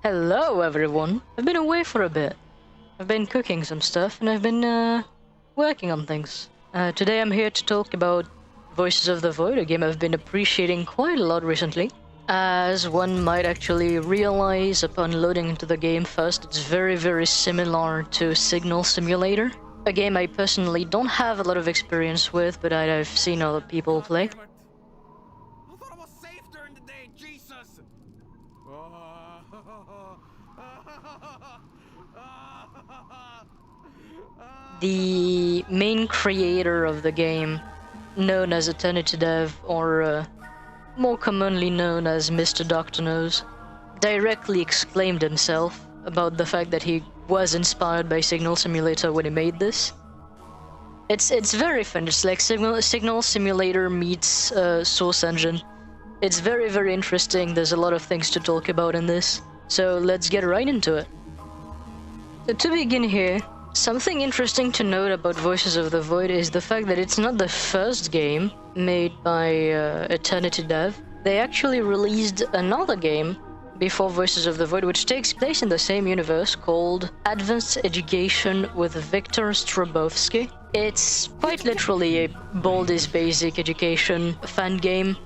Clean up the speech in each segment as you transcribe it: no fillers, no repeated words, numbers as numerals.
Hello everyone! I've been away for a bit. I've been cooking some stuff and I've been working on things. Today I'm here to talk about Voices of the Void, a game I've been appreciating quite a lot recently. As one might actually realize upon loading into the game first, it's very similar to Signal Simulator. A game I personally don't have a lot of experience with, but I've seen other people play. I thought I was safe during the day, Jesus! The main creator of the game, known as Eternity Dev, or more commonly known as Mr. Dr. Nose, directly exclaimed himself about the fact that he was inspired by Signal Simulator when he made this. It's very fun. It's like Signal Simulator meets Source Engine. It's very interesting. There's a lot of things to talk about in this. So let's get right into it. So to begin here, something interesting to note about Voices of the Void is the fact that it's not the first game made by Eternity Dev. They actually released another game before Voices of the Void, which takes place in the same universe, called Advanced Education with Victor Strabowski. It's quite literally a bold is basic education fan game.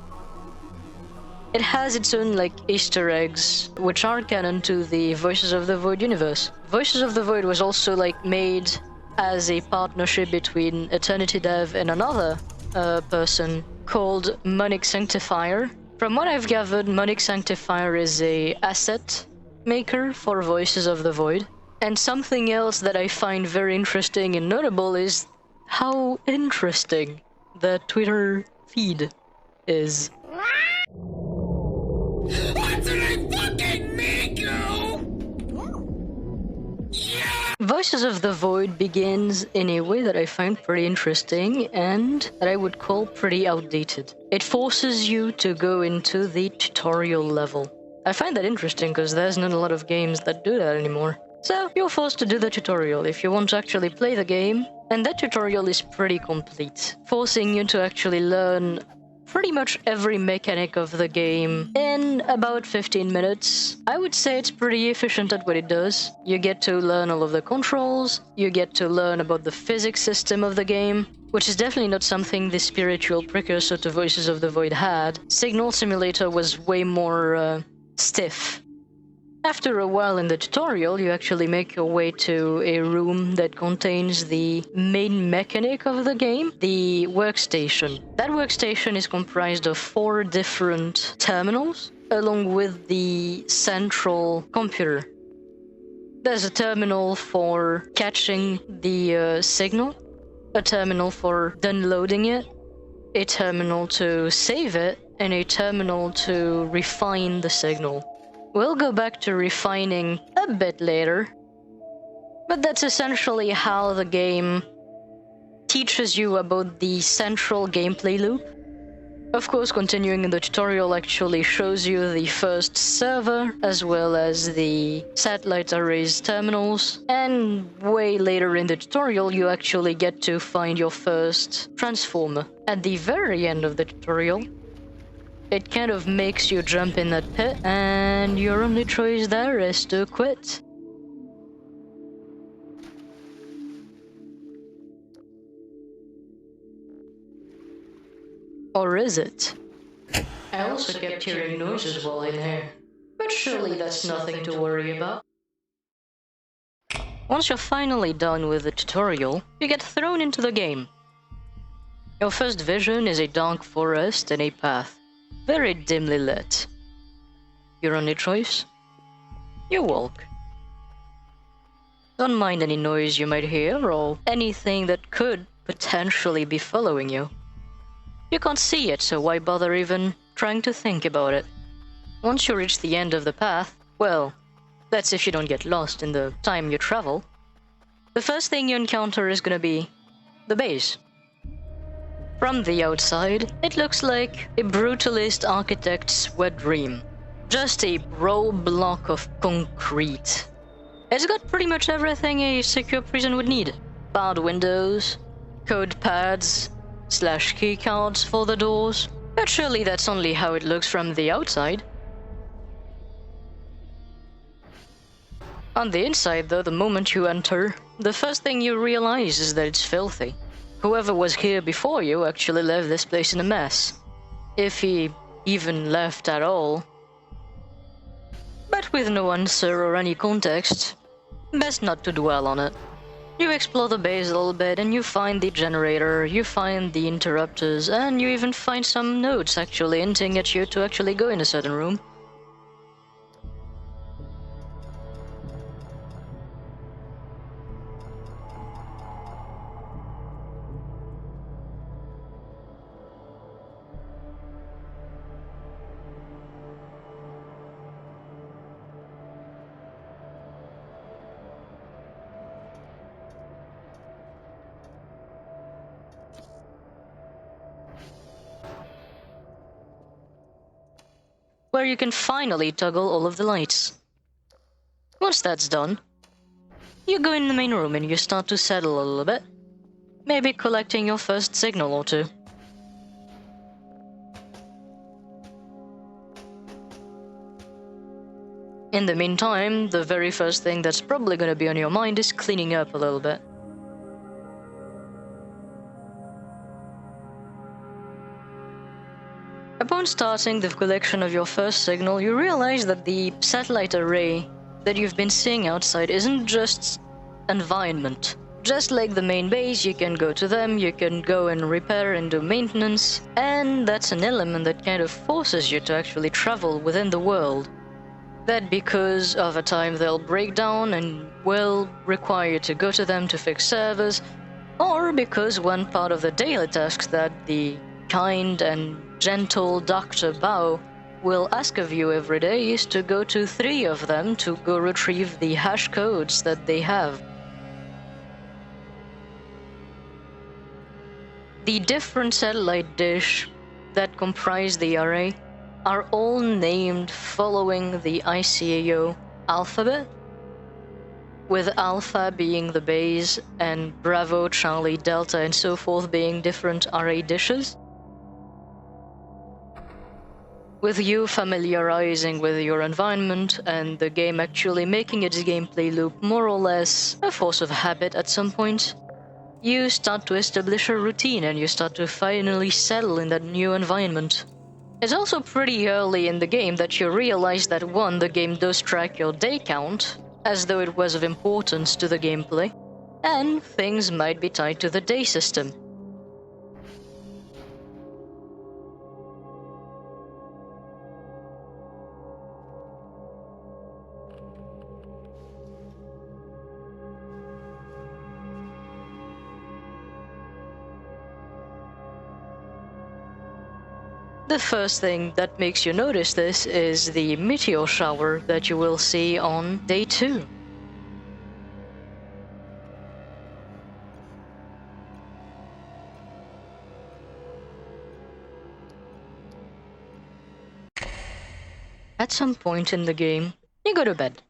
It has its own Easter eggs, which are canon to the Voices of the Void universe. Voices of the Void was also made as a partnership between Eternity Dev and another person called Monic Sanctifier. From what I've gathered, Monic Sanctifier is a asset maker for Voices of the Void. And something else that I find very interesting and notable is how interesting the Twitter feed is. What did I fucking make you? Yeah! Voices of the Void begins in a way that I find pretty interesting and that I would call pretty outdated. It forces you to go into the tutorial level. I find that interesting because there's not a lot of games that do that anymore. So you're forced to do the tutorial if you want to actually play the game, and that tutorial is pretty complete, forcing you to actually learn pretty much every mechanic of the game in about 15 minutes. I would say it's pretty efficient at what it does. You get to learn all of the controls, you get to learn about the physics system of the game, which is definitely not something the spiritual precursor to Voices of the Void had. Signal Simulator was way more stiff. After a while in the tutorial, you actually make your way to a room that contains the main mechanic of the game, the workstation. That workstation is comprised of 4 different terminals, along with the central computer. There's a terminal for catching the signal, a terminal for downloading it, a terminal to save it, and a terminal to refine the signal. We'll go back to refining a bit later, but that's essentially how the game teaches you about the central gameplay loop. Of course, continuing in the tutorial actually shows you the first server, as well as the satellite arrays terminals, and way later in the tutorial you actually get to find your first transformer. At the very end of the tutorial, it kind of makes you jump in that pit, and your only choice there is to quit. Or is it? I also kept hearing noises while in here, but surely that's nothing to worry about. Once you're finally done with the tutorial, you get thrown into the game. Your first vision is a dark forest and a path, very dimly lit. Your only choice? You walk. Don't mind any noise you might hear or anything that could potentially be following you. You can't see it, so why bother even trying to think about it? Once you reach the end of the path, well, that's if you don't get lost in the time you travel, the first thing you encounter is gonna be the base. From the outside, it looks like a brutalist architect's wet dream. Just a raw block of concrete. It's got pretty much everything a secure prison would need. Barred windows, code pads, / keycards for the doors. But surely that's only how it looks from the outside. On the inside, though, the moment you enter, the first thing you realize is that it's filthy. Whoever was here before you actually left this place in a mess. If he even left at all. But with no answer or any context, best not to dwell on it. You explore the base a little bit and you find the generator, you find the interrupters, and you even find some notes actually hinting at you to actually go in a certain room. Where you can finally toggle all of the lights. Once that's done, you go in the main room and you start to settle a little bit, maybe collecting your first signal or two. In the meantime, the very first thing that's probably going to be on your mind is cleaning up a little bit. Upon starting the collection of your first signal, you realize that the satellite array that you've been seeing outside isn't just environment. Just like the main base, you can go to them, you can go and repair and do maintenance, and that's an element that kind of forces you to actually travel within the world. That because over time they'll break down and will require you to go to them to fix servers, or because one part of the daily tasks that the kind and gentle Dr. Bao will ask of you every day is to go to 3 of them to go retrieve the hash codes that they have. The different satellite dish that comprise the array are all named following the ICAO alphabet, with Alpha being the base and Bravo, Charlie, Delta, and so forth being different array dishes. With you familiarizing with your environment and the game actually making its gameplay loop more or less a force of habit at some point, you start to establish a routine and you start to finally settle in that new environment. It's also pretty early in the game that you realize that 1, the game does track your day count, as though it was of importance to the gameplay, and things might be tied to the day system. The first thing that makes you notice this is the meteor shower that you will see on day 2. At some point in the game, you go to bed.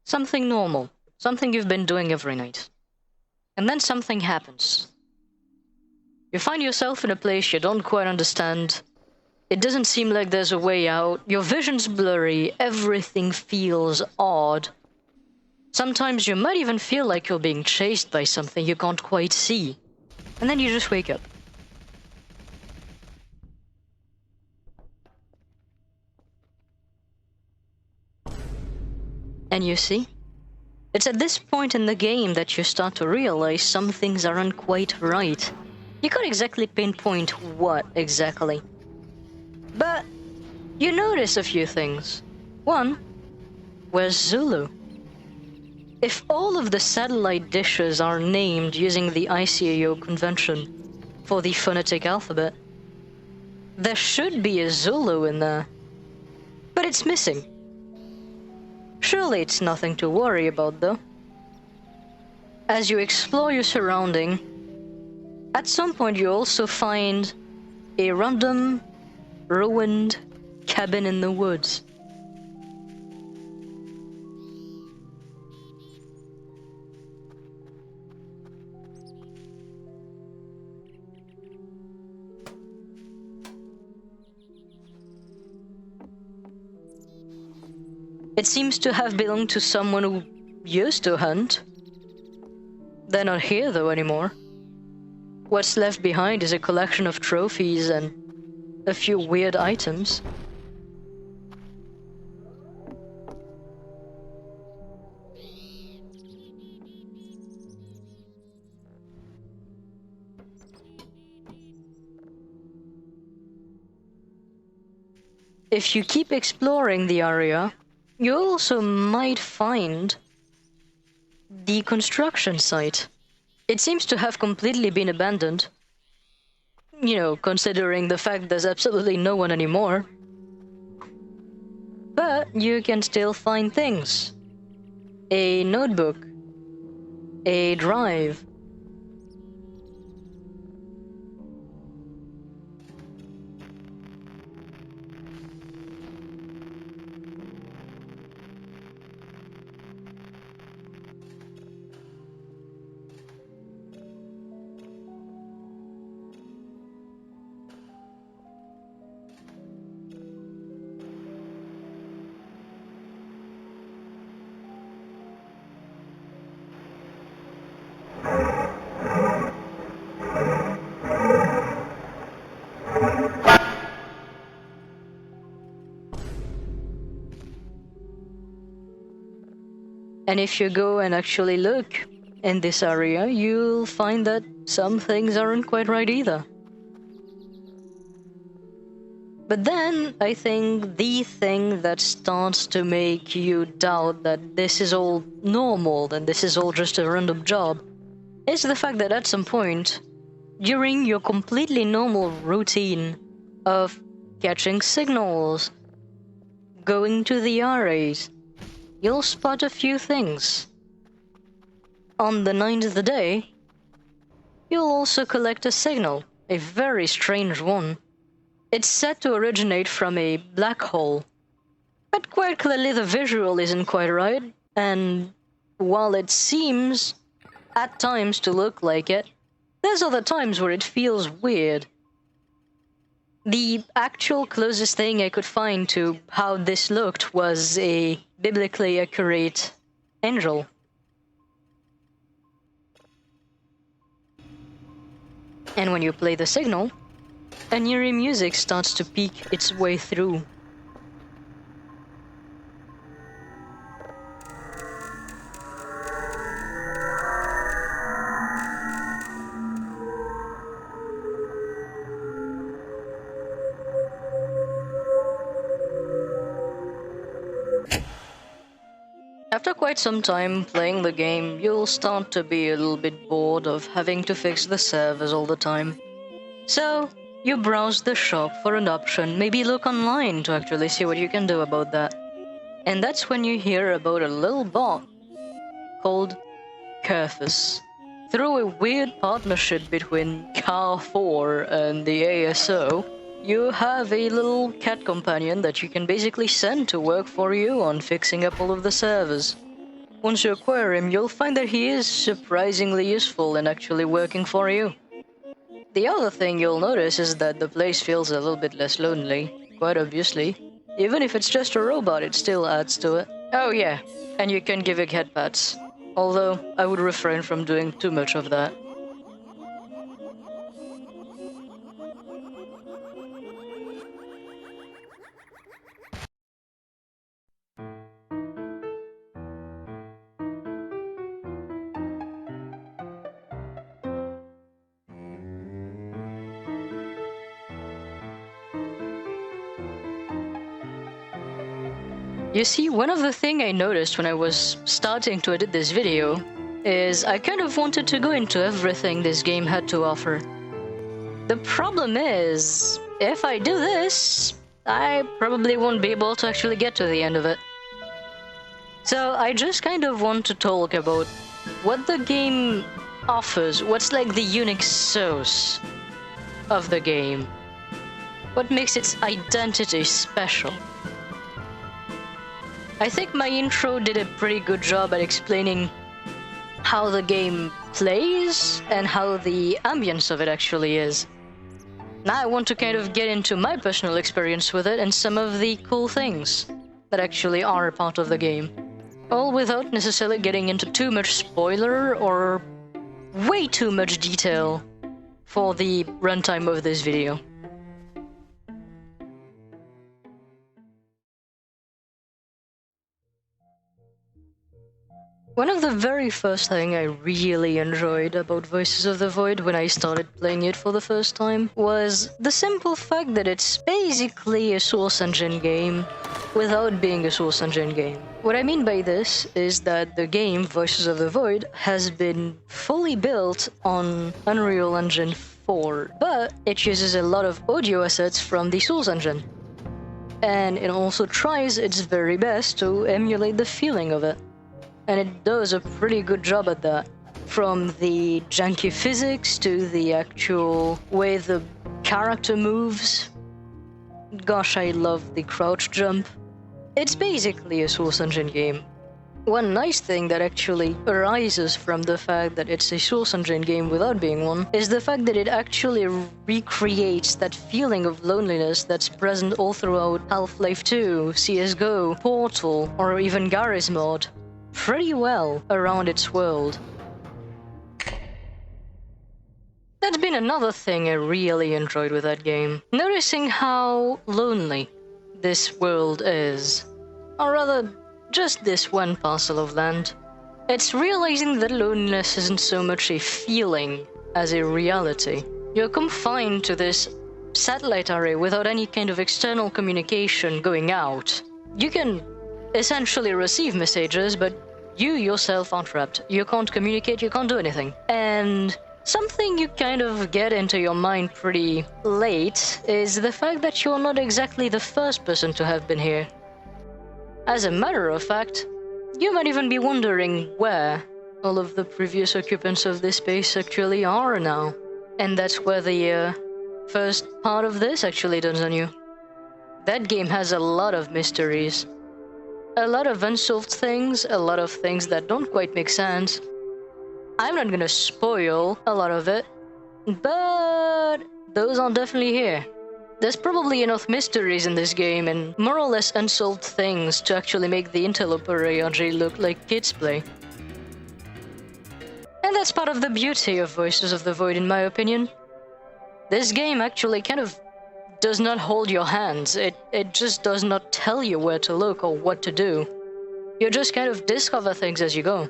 Something normal, something you've been doing every night. And then something happens. You find yourself in a place you don't quite understand. It doesn't seem like there's a way out. Your vision's blurry, everything feels odd. Sometimes you might even feel like you're being chased by something you can't quite see. And then you just wake up. And you see? It's at this point in the game that you start to realize some things aren't quite right. You can't exactly pinpoint what exactly. But you notice a few things. 1, where's Zulu? If all of the satellite dishes are named using the ICAO convention for the phonetic alphabet, there should be a Zulu in there. But it's missing. Surely it's nothing to worry about, though. As you explore your surrounding, at some point you also find a random ruined cabin in the woods. It seems to have belonged to someone who used to hunt. They're not here though anymore. What's left behind is a collection of trophies and a few weird items. If you keep exploring the area, you also might find the construction site. It seems to have completely been abandoned. You know, considering the fact there's absolutely no one anymore. But you can still find things. A notebook. A drive. And if you go and actually look in this area, you'll find that some things aren't quite right either. But then, I think the thing that starts to make you doubt that this is all normal, and this is all just a random job, is the fact that at some point, during your completely normal routine of catching signals, going to the arrays, you'll spot a few things. On the 9th day, you'll also collect a signal, a very strange one. It's said to originate from a black hole, but quite clearly the visual isn't quite right, and while it seems at times to look like it, there's other times where it feels weird. The actual closest thing I could find to how this looked was a biblically accurate angel. And when you play the signal, an eerie music starts to peek its way through. After quite some time playing the game, you'll start to be a little bit bored of having to fix the servers all the time. So, you browse the shop for an option, maybe look online to actually see what you can do about that. And that's when you hear about a little bot called Curfus. Through a weird partnership between Car 4 and the ASO, you have a little cat companion that you can basically send to work for you on fixing up all of the servers. Once you acquire him, you'll find that he is surprisingly useful in actually working for you. The other thing you'll notice is that the place feels a little bit less lonely, quite obviously. Even if it's just a robot, it still adds to it. Oh yeah, and you can give it cat pats. Although, I would refrain from doing too much of that. You see, one of the things I noticed when I was starting to edit this video is I kind of wanted to go into everything this game had to offer. The problem is, if I do this, I probably won't be able to actually get to the end of it. So I just kind of want to talk about what the game offers, what's like the unique sauce of the game, what makes its identity special. I think my intro did a pretty good job at explaining how the game plays and how the ambience of it actually is. Now I want to kind of get into my personal experience with it and some of the cool things that actually are a part of the game. All without necessarily getting into too much spoiler or way too much detail for the runtime of this video. One of the very first things I really enjoyed about Voices of the Void when I started playing it for the first time was the simple fact that it's basically a Source Engine game without being a Source Engine game. What I mean by this is that the game, Voices of the Void, has been fully built on Unreal Engine 4, but it uses a lot of audio assets from the Source Engine. And it also tries its very best to emulate the feeling of it. And it does a pretty good job at that. From the janky physics to the actual way the character moves. Gosh, I love the crouch jump. It's basically a Source Engine game. One nice thing that actually arises from the fact that it's a Source Engine game without being one is the fact that it actually recreates that feeling of loneliness that's present all throughout Half-Life 2, CSGO, Portal, or even Garry's Mod pretty well around its world. That's been another thing I really enjoyed with that game. Noticing how lonely this world is. Or rather, just this one parcel of land. It's realizing that loneliness isn't so much a feeling as a reality. You're confined to this satellite array without any kind of external communication going out. You can essentially receive messages, but you yourself are trapped. You can't communicate, you can't do anything. And something you kind of get into your mind pretty late is the fact that you're not exactly the first person to have been here. As a matter of fact, you might even be wondering where all of the previous occupants of this space actually are now. And that's where the first part of this actually dawns on you. That game has a lot of mysteries. A lot of unsolved things, a lot of things that don't quite make sense. I'm not gonna spoil a lot of it, but those are definitely here. There's probably enough mysteries in this game and more or less unsolved things to actually make the interloper ARG look like kids play. And that's part of the beauty of Voices of the Void, in my opinion. This game actually kind of does not hold your hands. It just does not tell you where to look or what to do. You just kind of discover things as you go.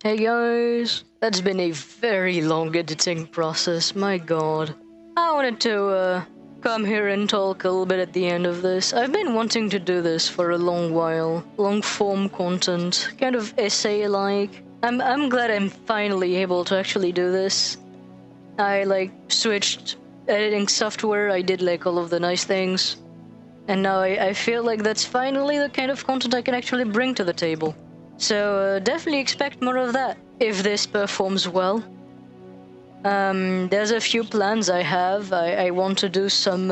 Hey guys, that's been a very long editing process, my god. I wanted to come here and talk a little bit at the end of this. I've been wanting to do this for a long while. Long form content, kind of essay-like. I'm glad I'm finally able to actually do this. I switched editing software, I did all of the nice things. And now I feel like that's finally the kind of content I can actually bring to the table. So definitely expect more of that, if this performs well. There's a few plans I have. I want to do some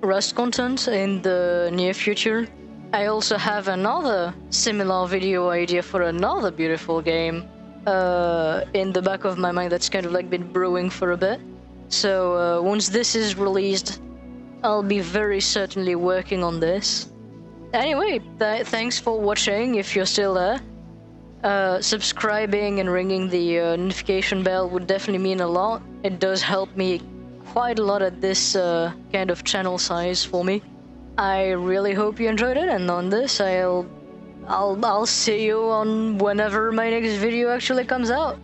Rust content in the near future. I also have another similar video idea for another beautiful game in the back of my mind that's kind of been brewing for a bit. So once this is released, I'll be very certainly working on this. Anyway, thanks for watching if you're still there. Subscribing and ringing the notification bell would definitely mean a lot. It does help me quite a lot at this kind of channel size for me. I really hope you enjoyed it, and on this I'll see you on whenever my next video actually comes out.